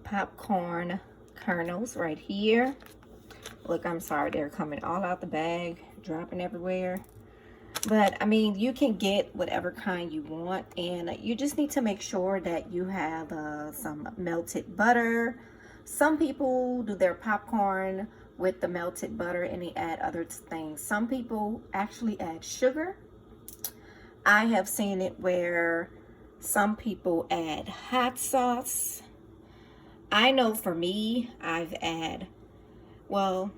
popcorn kernels right here. Look, I'm sorry, they're coming all out the bag, dropping everywhere. But I mean, you can get whatever kind you want, and you just need to make sure that you have some melted butter. Some people do their popcorn with the melted butter and they add other things. Some people actually add sugar. I have seen it where some people add hot sauce. I know for me, well,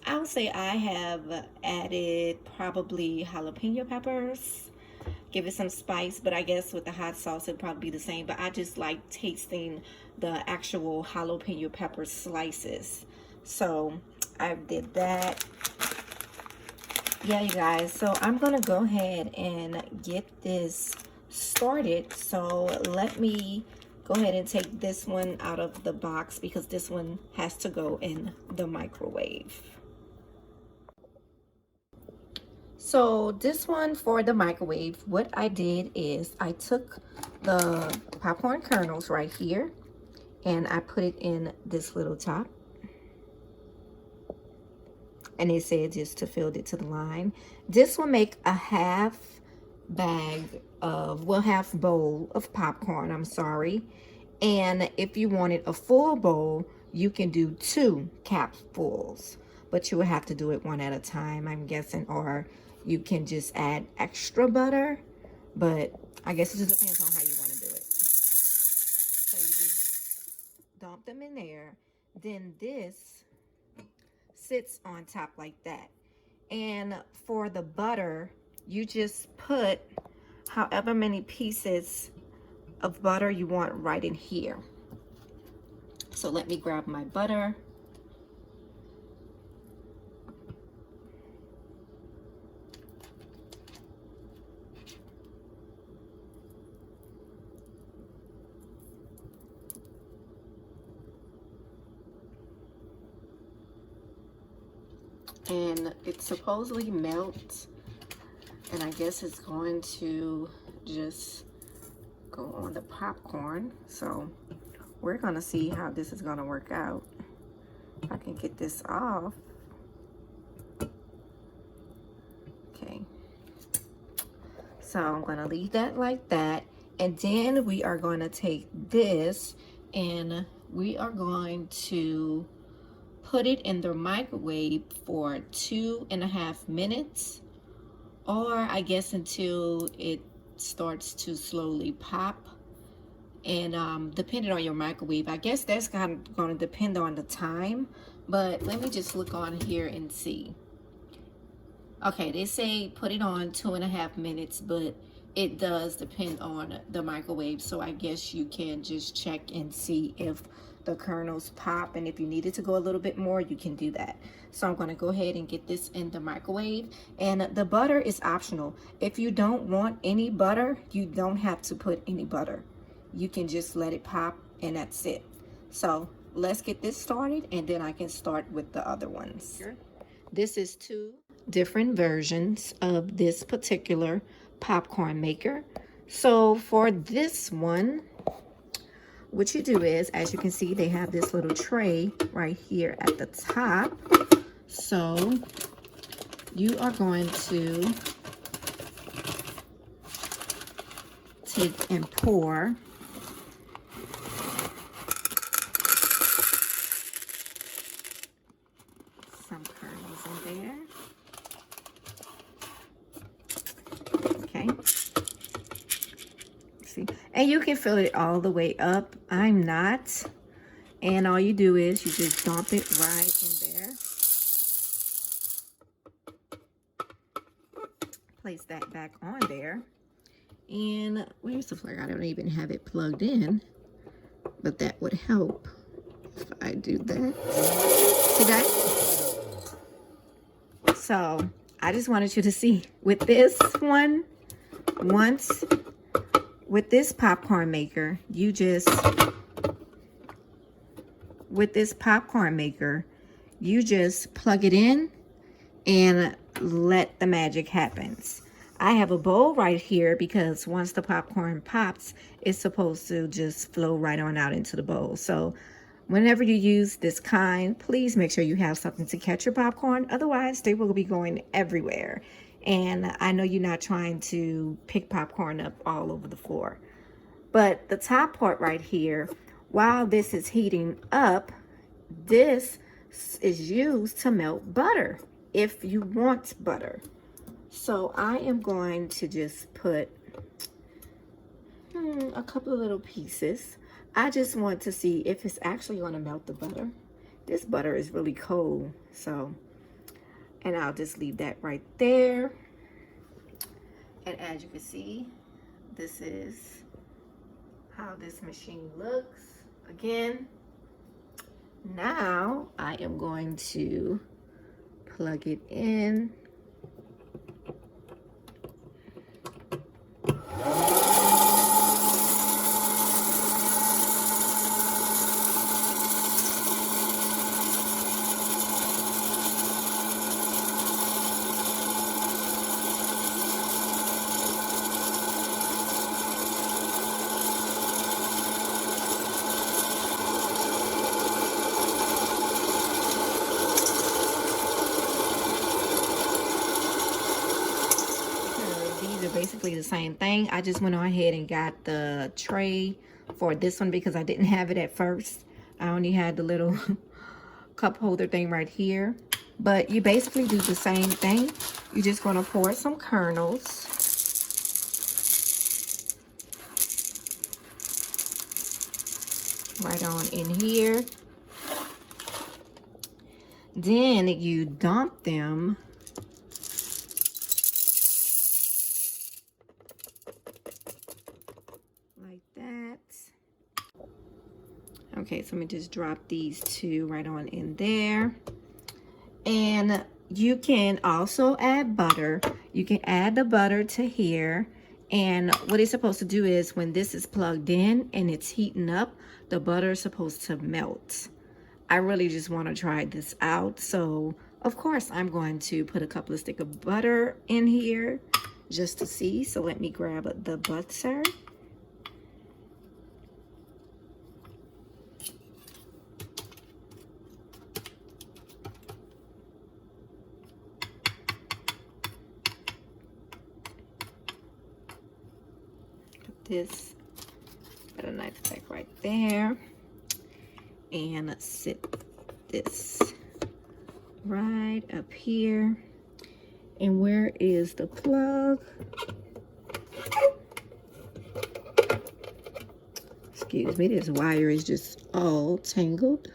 I would say I have added probably jalapeno peppers. Give it some spice, but I guess with the hot sauce it'd probably be the same. But I just like tasting the actual jalapeno pepper slices. So I did that. Yeah, you guys, so I'm gonna go ahead and get this started. So let me go ahead and take this one out of the box because this one has to go in the microwave. So this one for the microwave, what I did is I took the popcorn kernels right here and I put it in this little top. And it said just to fill it to the line. This will make a half bag of, well, half bowl of popcorn, I'm sorry. And if you wanted a full bowl, you can do 2 capfuls, but you will have to do it one at a time, I'm guessing, or you can just add extra butter, but I guess it just depends on how you want to do it. So you just dump them in there. Then this sits on top like that. And for the butter, you just put however many pieces of butter you want right in here. So let me grab my butter. And it supposedly melts, and I guess it's going to just go on the popcorn. So we're gonna see how this is gonna work out. If I can get this off. Okay, so I'm gonna leave that like that, and then we are going to take this and we are going to put it in the microwave for 2.5 minutes, or I guess until it starts to slowly pop. And depending on your microwave, I guess that's kind of going to depend on the time, but let me just look on here and see. Okay, they say put it on 2.5 minutes, but it does depend on the microwave, so I guess you can just check and see if the kernels pop, and if you needed to go a little bit more, you can do that. So I'm going to go ahead and get this in the microwave, and the butter is optional. If you don't want any butter, you don't have to put any butter. You can just let it pop, and that's it. So let's get this started, and then I can start with the other ones. This is 2 different versions of this particular popcorn maker. So for this one, what you do is, as you can see, they have this little tray right here at the top. So you are going to take and pour some kernels in there. Okay. See, and you can fill it all the way up. I'm not. And all you do is you just dump it right in there. Place that back on there. And where's the plug? I don't even have it plugged in, but that would help if I do that. See that? So I just wanted you to see with this one, with this popcorn maker, with this popcorn maker, you just plug it in and let the magic happen. I have a bowl right here because once the popcorn pops, it's supposed to just flow right on out into the bowl. So Whenever you use this kind, please make sure you have something to catch your popcorn. Otherwise, they will be going everywhere. And I know you're not trying to pick popcorn up all over the floor. But the top part right here, while this is heating up, this is used to melt butter if you want butter. So I am going to just put a couple of little pieces. I just want to see if it's actually going to melt the butter. This butter is really cold, so, and I'll just leave that right there. And as you can see, this is how this machine looks. Again, now I am going to plug it in. Basically the same thing. I just went on ahead and got the tray for this one because I didn't have it at first. I only had the little cup holder thing right here. But you basically do the same thing. You're just going to pour some kernels. Right on in here. Then you dump them like that. Okay, so let me just drop these two right on in there. And you can also add butter. You can add the butter to here. And what it's supposed to do is when this is plugged in and it's heating up, the butter is supposed to melt. I really just want to try this out. So, of course, I'm going to put a couple of sticks of butter in here just to see. So let me grab the butter. This, got a nice pack right there, and sit this right up here. And where is the plug? Excuse me, this wire is just all tangled.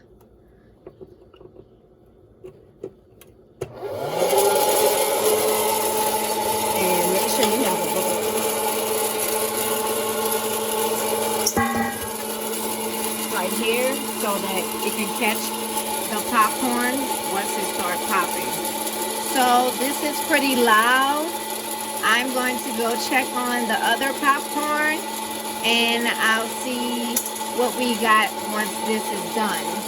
And make sure you have a bowl right here so that it can catch the popcorn once it starts popping. So this is pretty loud. I'm going to go check on the other popcorn and I'll see what we got once this is done.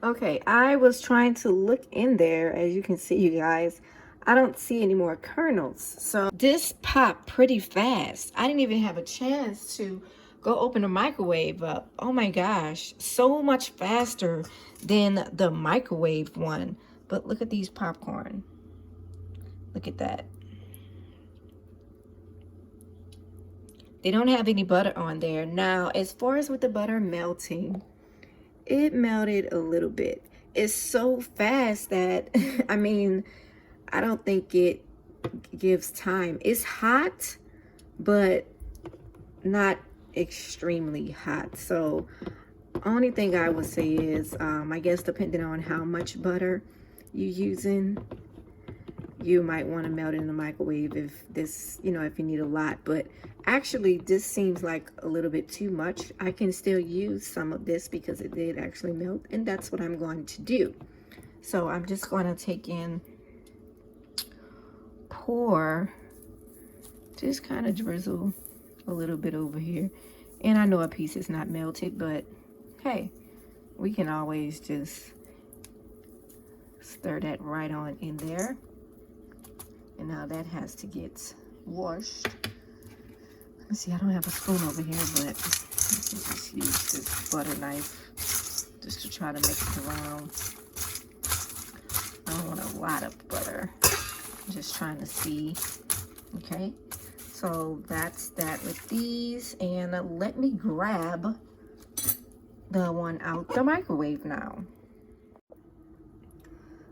Okay, I was trying to look in there. As you can see, you guys, I don't see any more kernels. So this popped pretty fast. I didn't even have a chance to go open the microwave up. Oh my gosh, so much faster than the microwave one. But look at these popcorn. Look at that. They don't have any butter on there. Now, as far as with the butter melting, it melted a little bit. It's so fast that, I mean, I don't think it gives time. It's hot, but not extremely hot. So, only thing I would say is, I guess depending on how much butter you're using, you might want to melt it in the microwave if this, you know, if you need a lot. But actually, this seems like a little bit too much. I can still use some of this because it did actually melt, and that's what I'm going to do. So I'm just going to take in, pour, just kind of drizzle a little bit over here. And I know a piece is not melted, but hey, we can always just stir that right on in there. And now that has to get washed. Let's see, I don't have a spoon over here, but let's just use this butter knife just to try to mix it around. I don't want a lot of butter. I'm just trying to see. Okay, so that's that with these. And let me grab the one out the microwave now.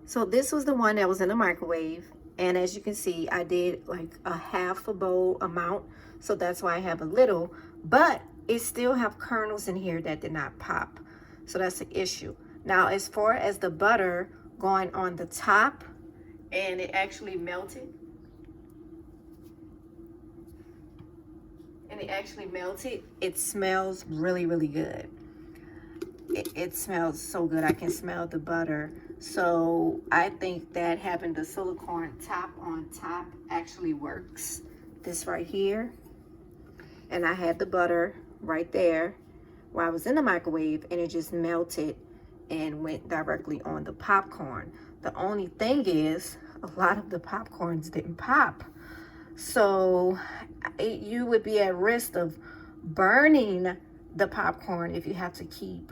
So this was the one that was in the microwave. And as you can see, I did like a half a bowl amount. So that's why I have a little, but it still have kernels in here that did not pop. So that's an issue. Now, as far as the butter going on the top, and it actually melted. It smells really, really good. It smells so good. I can smell the butter. So I think that having the silicone top on top actually works. This right here. And I had the butter right there while I was in the microwave, and it just melted and went directly on the popcorn. The only thing is, a lot of the popcorns didn't pop. So you would be at risk of burning the popcorn if you have to keep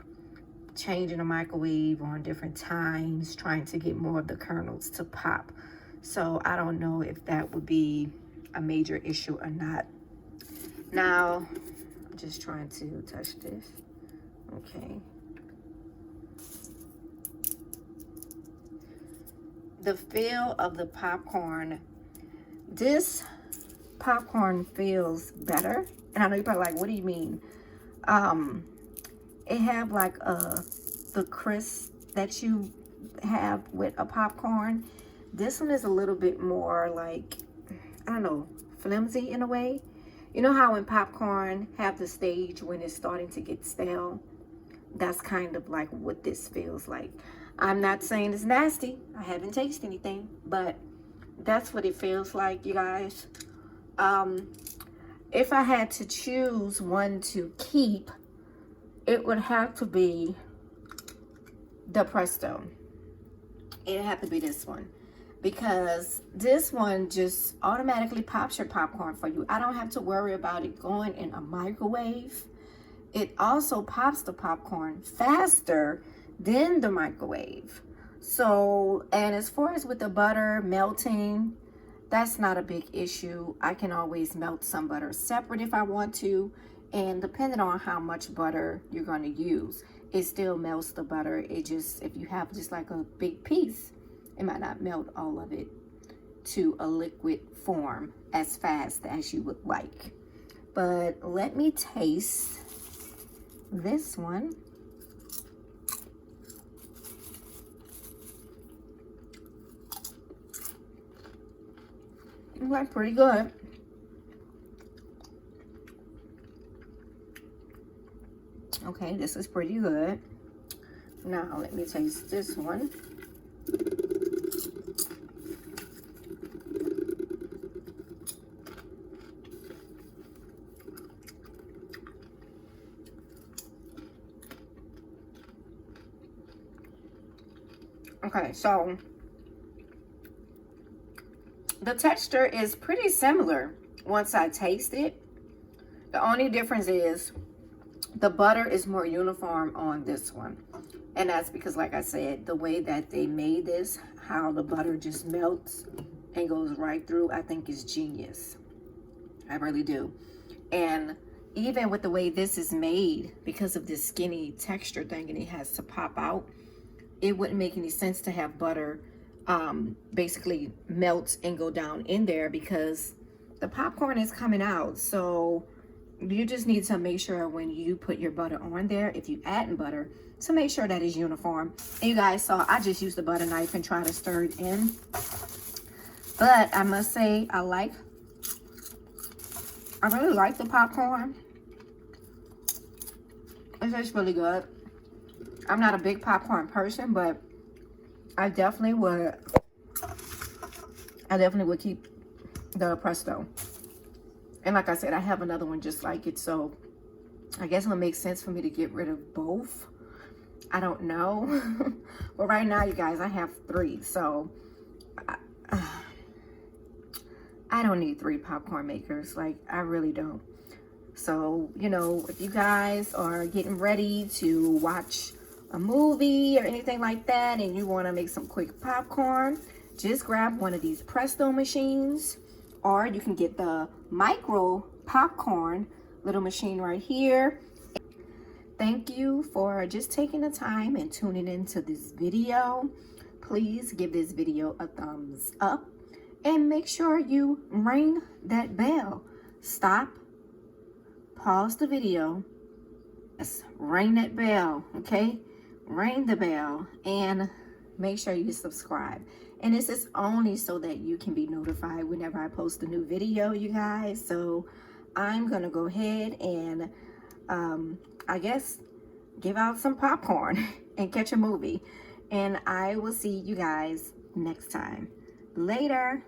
changing the microwave on different times, trying to get more of the kernels to pop. So I don't know if that would be a major issue or not. Now, I'm just trying to touch this. Okay. The feel of the popcorn, this popcorn feels better. And I know you're probably like, what do you mean? It have like the crisp that you have with a popcorn. This one is a little bit more like, I don't know, flimsy in a way. You know how when popcorn have the stage when it's starting to get stale? That's kind of like what this feels like. I'm not saying it's nasty. I haven't tasted anything, but that's what it feels like, you guys. If I had to choose one to keep, it would have to be the Presto. It'd have to be this one, because this one just automatically pops your popcorn for you. I don't have to worry about it going in a microwave. It also pops the popcorn faster than the microwave. So, and as far as with the butter melting, that's not a big issue. I can always melt some butter separate if I want to. And depending on how much butter you're going to use, it still melts the butter. It just, if you have just like a big piece, it might not melt all of it to a liquid form as fast as you would like. But let me taste this one. It went pretty good. Okay, this is pretty good. Now let me taste this one. Okay, so the texture is pretty similar once I taste it. The only difference is the butter is more uniform on this one. And that's because, like I said, the way that they made this, how the butter just melts and goes right through, I think is genius. I really do. And even with the way this is made, because of this skinny texture thing and it has to pop out, it wouldn't make any sense to have butter basically melt and go down in there, because the popcorn is coming out. So you just need to make sure when you put your butter on there, if you add in butter, to make sure that is uniform. And you guys saw I just used the butter knife and try to stir it in. But I must say, I really like the popcorn. It's just really good. I'm not a big popcorn person, but I definitely would keep the Presto. And like I said, I have another one just like it, so I guess it would make sense for me to get rid of both. I don't know. But right now, you guys, I have 3, so I don't need 3 popcorn makers. Like, I really don't. So, you know, if you guys are getting ready to watch a movie or anything like that and you want to make some quick popcorn, just grab one of these Presto machines, or you can get the micro popcorn little machine right here. Thank you for just taking the time and tuning into this video. Please give this video a thumbs up and make sure you ring that bell. Stop, pause the video, yes, ring that bell, okay? Ring the bell and make sure you subscribe. And this is only so that you can be notified whenever I post a new video, you guys. So I'm gonna go ahead and I guess give out some popcorn and catch a movie. And I will see you guys next time. Later.